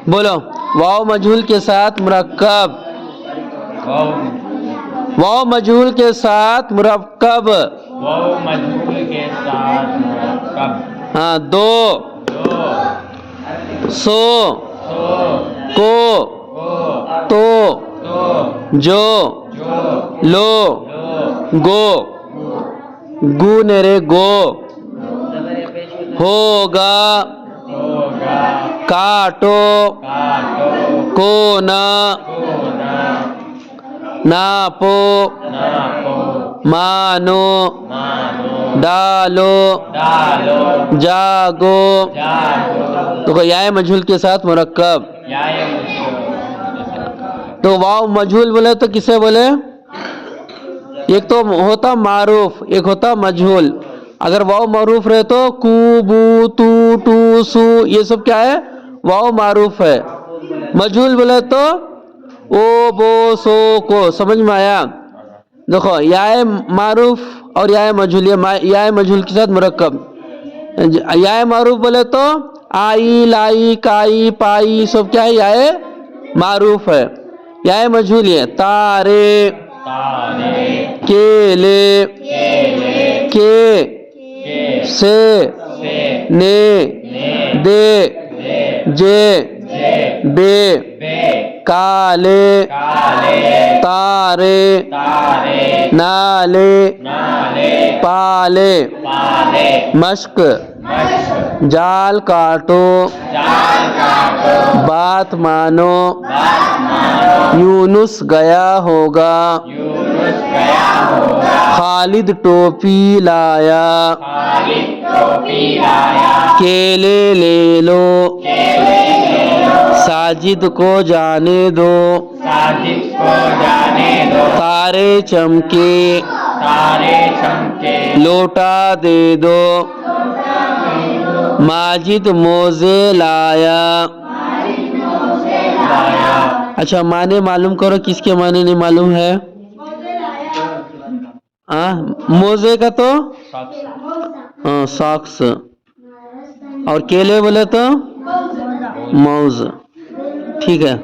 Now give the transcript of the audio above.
بولو واو مجہول کے ساتھ مرکب. واو مجہول کے ساتھ مرکب. واو مجہول کے ساتھ مرکب. ہاں دو سو کو تو جو لو گو گو نرے گو ہوگا کاٹو کونا ناپو مانو ڈالو جاگو. تو یا مجہول کے ساتھ مرکب. تو واو مجہول بولے تو کسے بولے؟ ایک تو ہوتا معروف ایک ہوتا مجہول. اگر واو معروف رہے تو کو بو تو ٹو سو یہ سب کیا ہے؟ واو معروف ہے. مجہول بولے تو او بو سو کو. سمجھ میں آیا؟ دیکھو یا معروف اور یا مجہول. یا مجہول کے ساتھ مرکب. یا معروف بولے تو آئی لائی کائی پائی سب کیا ہے؟ یا معروف ہے. یا مجہول ہے تارے کیلے کے سے نے دے جے بے کالے تارے نالے پالے مشق جال کاٹو بات مانو یونس گیا ہوگا خالد ٹوپی لایا کیلے لے لو ساجد کو جانے دو تارے چمکے لوٹا دے دو ماجد موزے لایا. اچھا معنی معلوم کرو کس کے معنی نہیں معلوم ہے؟ موزے کا تو ساکس اور کیلے بولے تو موز. ٹھیک ہے.